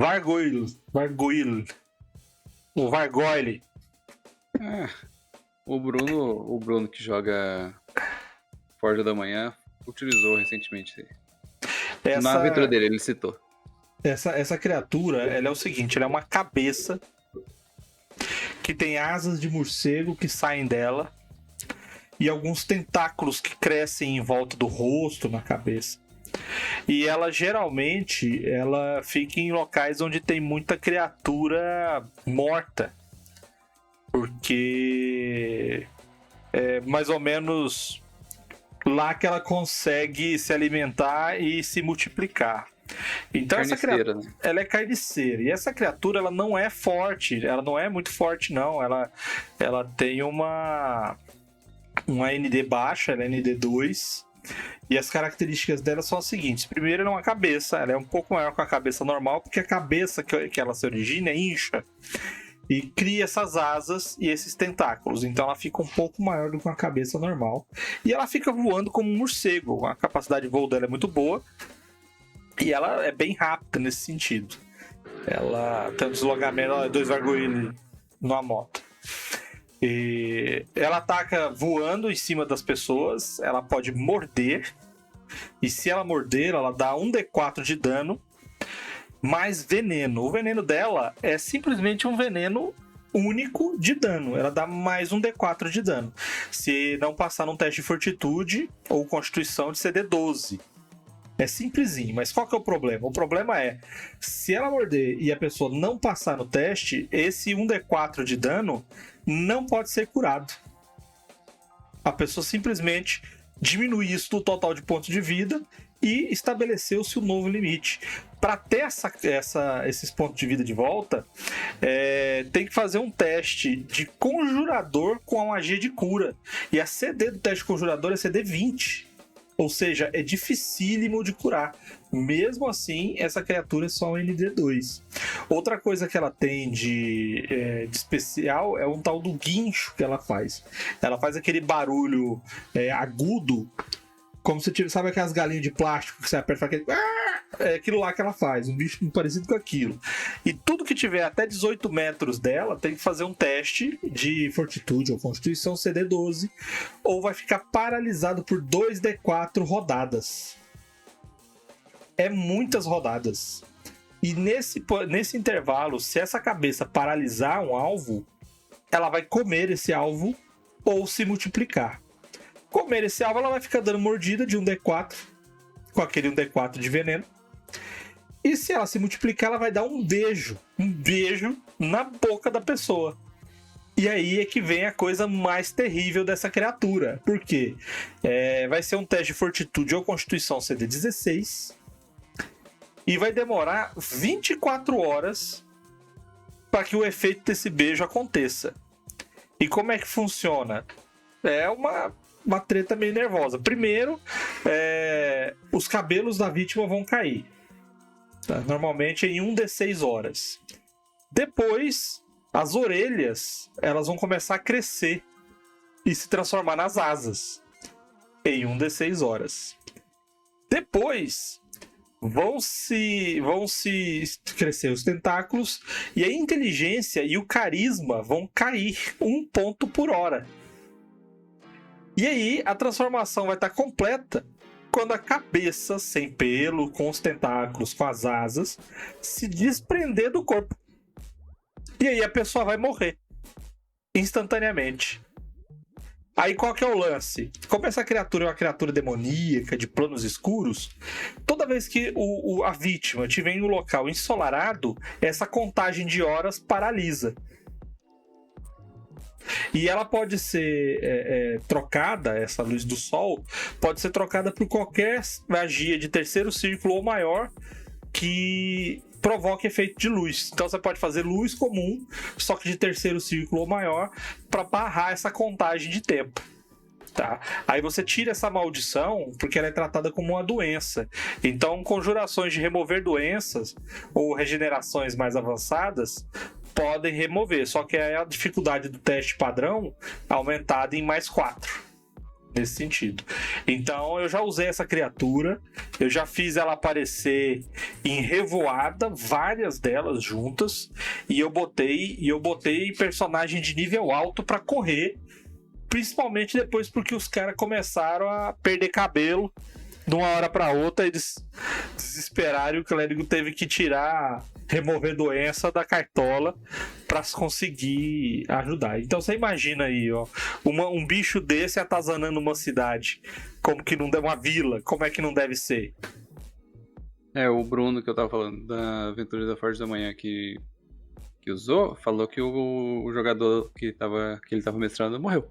Vargoyle. O Vargoyle. O Bruno que joga Forja da Manhã utilizou recentemente. Na aventura dele, ele citou. Essa criatura, ela é o seguinte, ela é uma cabeça que tem asas de morcego que saem dela e alguns tentáculos que crescem em volta do rosto, na cabeça. E ela geralmente fica em locais onde tem muita criatura morta, porque é mais ou menos lá que ela consegue se alimentar e se multiplicar. Então essa criatura, né? Ela é carniceira. E essa criatura, ela não é forte. Ela não é muito forte, não. Ela tem uma ND baixa, ela é ND2. E as características dela são as seguintes. Primeiro, ela é uma cabeça. Ela é um pouco maior que a cabeça normal, porque a cabeça que ela se origina incha e cria essas asas e esses tentáculos. Então ela fica um pouco maior do que uma cabeça normal. E ela fica voando como um morcego. A capacidade de voo dela é muito boa. E ela é bem rápida nesse sentido. Ela tem um deslocamento, 2 Vargoyle numa moto. E ela ataca voando em cima das pessoas. Ela pode morder. E se ela morder, ela dá 1d4 de dano mais veneno. O veneno dela é simplesmente um veneno único de dano. Ela dá mais 1d4 de dano. Se não passar num teste de fortitude ou constituição de CD12. É simplesinho, mas qual que é o problema? O problema é, se ela morder e a pessoa não passar no teste, esse 1d4 de dano não pode ser curado. A pessoa simplesmente diminui isso do total de pontos de vida e estabeleceu-se um novo limite. Para ter esses pontos de vida de volta, tem que fazer um teste de conjurador com a magia de cura. E a CD do teste de conjurador é CD 20. Ou seja, é dificílimo de curar. Mesmo assim, essa criatura é só um ND2. Outra coisa que ela tem de especial é um tal do guincho que ela faz. Ela faz aquele barulho agudo, como se tivesse, sabe aquelas galinhas de plástico que você aperta aquele... É aquilo lá que ela faz, um bicho parecido com aquilo. E tudo que tiver até 18 metros dela tem que fazer um teste de fortitude ou constituição CD12, ou vai ficar paralisado por 2d4 rodadas. É muitas rodadas. E nesse intervalo, se essa cabeça paralisar um alvo, ela vai comer esse alvo ou se multiplicar. Comer esse alvo, ela vai ficar dando mordida de 1d4, com aquele 1d4 de veneno. E se ela se multiplicar, ela vai dar um beijo na boca da pessoa. E aí é que vem a coisa mais terrível dessa criatura. Por quê? Vai ser um teste de fortitude ou constituição CD16. E vai demorar 24 horas para que o efeito desse beijo aconteça. E como é que funciona? É uma treta meio nervosa. Primeiro, os cabelos da vítima vão cair. Tá? Normalmente em 1d6 horas. Depois, as orelhas elas vão começar a crescer e se transformar nas asas em 1d6 horas. Depois, vão se crescer os tentáculos e a inteligência e o carisma vão cair 1 ponto por hora. E aí, a transformação vai estar completa quando a cabeça, sem pelo, com os tentáculos, com as asas, se desprender do corpo. E aí a pessoa vai morrer instantaneamente. Aí qual que é o lance? Como essa criatura é uma criatura demoníaca, de planos escuros, toda vez que a vítima estiver em um local ensolarado, essa contagem de horas paralisa. E ela pode ser trocada, essa luz do sol, pode ser trocada por qualquer magia de terceiro círculo ou maior que provoque efeito de luz. Então você pode fazer luz comum, só que de terceiro círculo ou maior, para barrar essa contagem de tempo. Tá? Aí você tira essa maldição porque ela é tratada como uma doença. Então conjurações de remover doenças ou regenerações mais avançadas podem remover, só que é a dificuldade do teste padrão aumentada em mais 4. nesse sentido. Então eu já usei essa criatura, eu já fiz ela aparecer em revoada, várias delas juntas, e eu botei personagem de nível alto pra correr, principalmente depois porque os caras começaram a perder cabelo de uma hora pra outra, eles desesperaram e o clérigo teve que remover doença da cartola pra conseguir ajudar. Então você imagina aí, ó, um bicho desse atazanando uma cidade, como que não deve, uma vila, como é que não deve ser? O Bruno, que eu tava falando, da Aventura da Forja da Manhã, que usou, falou que o jogador que ele tava mestrando morreu.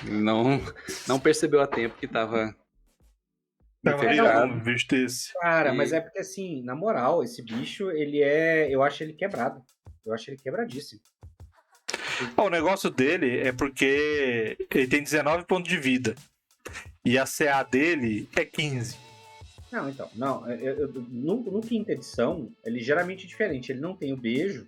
Ele não percebeu a tempo que tava... um bicho desse. Cara, mas é porque assim, na moral, esse bicho, eu acho ele quebrado. Eu acho ele quebradíssimo. O negócio dele é porque ele tem 19 pontos de vida. E a CA dele é 15. Não, então. No quinta edição, ele é ligeiramente diferente. Ele não tem o beijo.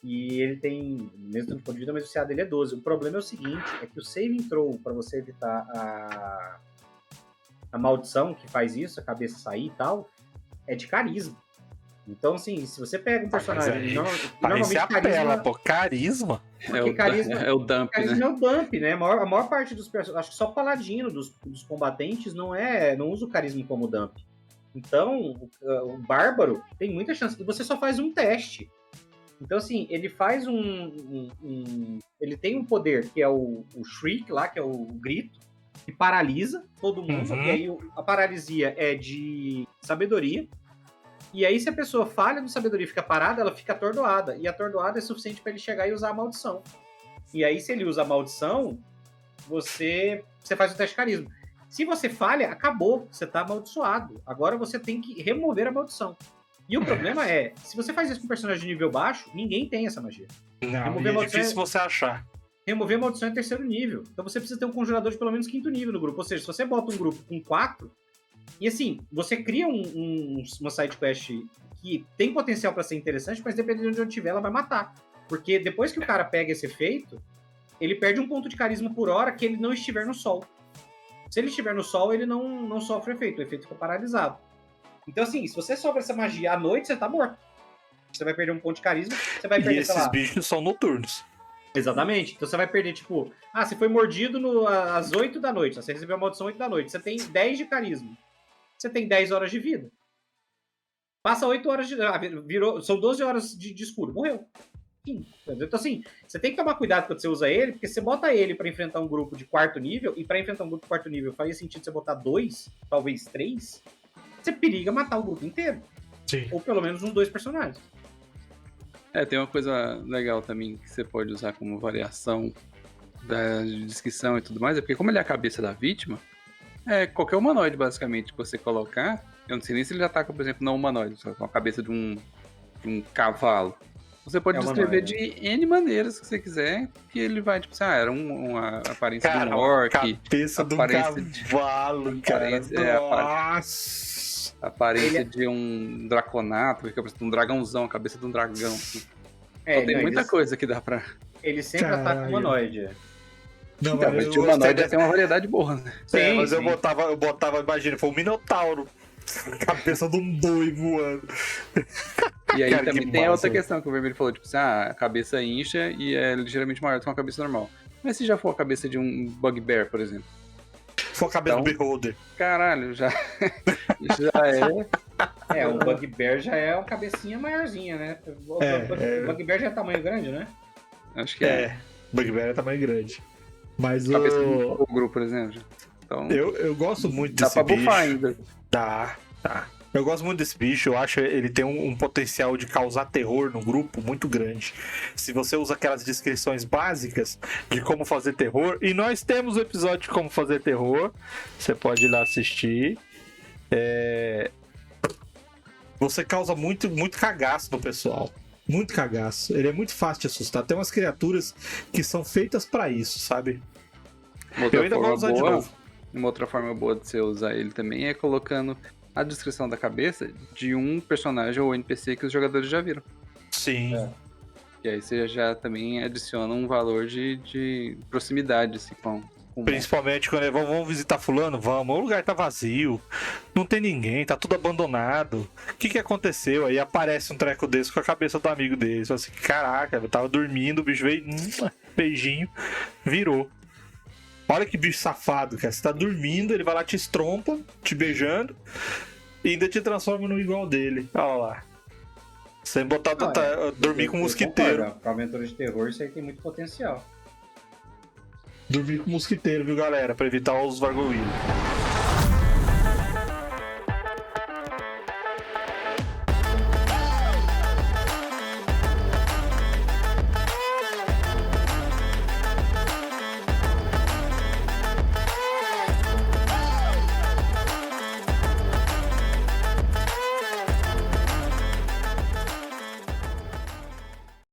E ele tem mesmo tanto de ponto de vida, mas o CA dele é 12. O problema é o seguinte, é que o save throw, pra você evitar a maldição que faz isso, a cabeça sair e tal, é de carisma. Então, assim, se você pega um personagem... Normalmente apela, carisma... É o dump, carisma, né? É o dump, né? A maior parte dos personagens... Acho que só o paladino dos combatentes não usa o carisma como dump. Então, o bárbaro tem muita chance. E você só faz um teste. Então, assim, ele faz ele tem um poder que é o Shriek lá, que é o grito, que paralisa todo mundo. E aí a paralisia é de sabedoria. E aí se a pessoa falha no sabedoria e fica parada, ela fica atordoada. E a atordoada é suficiente para ele chegar e usar a maldição. E aí se ele usa a maldição, você faz o teste de carisma. Se você falha, acabou. Você tá amaldiçoado. Agora você tem que remover a maldição. E o problema é, se você faz isso com um personagem de nível baixo, ninguém tem essa magia. Não, é difícil você achar. Remover a maldição é 3º nível. Então você precisa ter um conjurador de pelo menos 5º nível no grupo. Ou seja, se você bota um grupo com 4, e assim, você cria uma sidequest que tem potencial para ser interessante, mas dependendo de onde tiver, ela vai matar. Porque depois que o cara pega esse efeito, ele perde um ponto de carisma por hora que ele não estiver no sol. Se ele estiver no sol, ele não sofre efeito. O efeito fica paralisado. Então assim, se você sofre essa magia à noite, você tá morto. Você vai perder um ponto de carisma, você vai perder, esses bichos são noturnos. Exatamente. Então você vai perder, tipo... você foi mordido às 8 da noite. Você recebeu a maldição 8 da noite. Você tem 10 de carisma. Você tem 10 horas de vida. Passa 8 horas de... são 12 horas de escuro. Morreu. Sim. Então assim, você tem que tomar cuidado quando você usa ele, porque você bota ele pra enfrentar um grupo de 4º nível, e pra enfrentar um grupo de 4º nível faria sentido você botar 2, talvez 3, você periga matar o grupo inteiro. Sim. Ou pelo menos uns 2 personagens. Tem uma coisa legal também que você pode usar como variação da descrição e tudo mais, é porque como ele é a cabeça da vítima, qualquer humanoide basicamente que você colocar, eu não sei nem se ele já ataca, por exemplo, não humanoide, só com a cabeça de um cavalo. Você pode descrever de N maneiras que você quiser, que ele vai, tipo assim, era uma aparência de um orc, cabeça de um cavalo, cara. Aparência de um draconato, de um dragãozão, a cabeça de um dragão. Assim. Tem muita coisa que dá pra... Ele sempre ataca humanoide. Não, mas de humanoide tem uma variedade boa, né? Sim, mas sim. Eu botava, imagina, foi um minotauro. Cabeça de um boi voando. E aí cara, também tem a outra questão que o Vermelho falou, tipo assim, a cabeça incha e é ligeiramente maior do que uma cabeça normal. Mas se já for a cabeça de um bugbear, por exemplo? For a cabeça do Beholder. Caralho, já é... o bugbear já é uma cabecinha maiorzinha, né? O bugbear já é tamanho grande, né? Acho que é. Bugbear é tamanho grande. Mas cabeça do ogro, por exemplo. Então, eu gosto muito desse bicho. Dá pra bufar ainda. Tá. Eu gosto muito desse bicho, eu acho que ele tem um potencial de causar terror no grupo muito grande. Se você usa aquelas descrições básicas de como fazer terror, e nós temos o episódio de como fazer terror, você pode ir lá assistir. Você causa muito cagaço no pessoal. Muito cagaço. Ele é muito fácil de assustar. Tem umas criaturas que são feitas pra isso, sabe? Eu ainda vou usar de novo. Uma outra forma boa de você usar ele também é colocando a descrição da cabeça de um personagem ou NPC que os jogadores já viram. Sim. E aí você já também adiciona um valor de proximidade assim, Principalmente quando vamos visitar fulano, vamos. O lugar tá vazio, não tem ninguém, tá tudo abandonado. O que aconteceu? Aí aparece um treco desse com a cabeça do amigo dele. Só assim, caraca, eu tava dormindo, o bicho veio, beijinho, virou. Olha que bicho safado, cara. Você tá dormindo, ele vai lá, te estrompa, te beijando, e ainda te transforma no igual dele. Olha lá. Sem botar dormir com um mosquiteiro. Pra aventura de terror, isso aí tem muito potencial. Dormir com mosquiteiro, viu, galera? Pra evitar os vargoínos.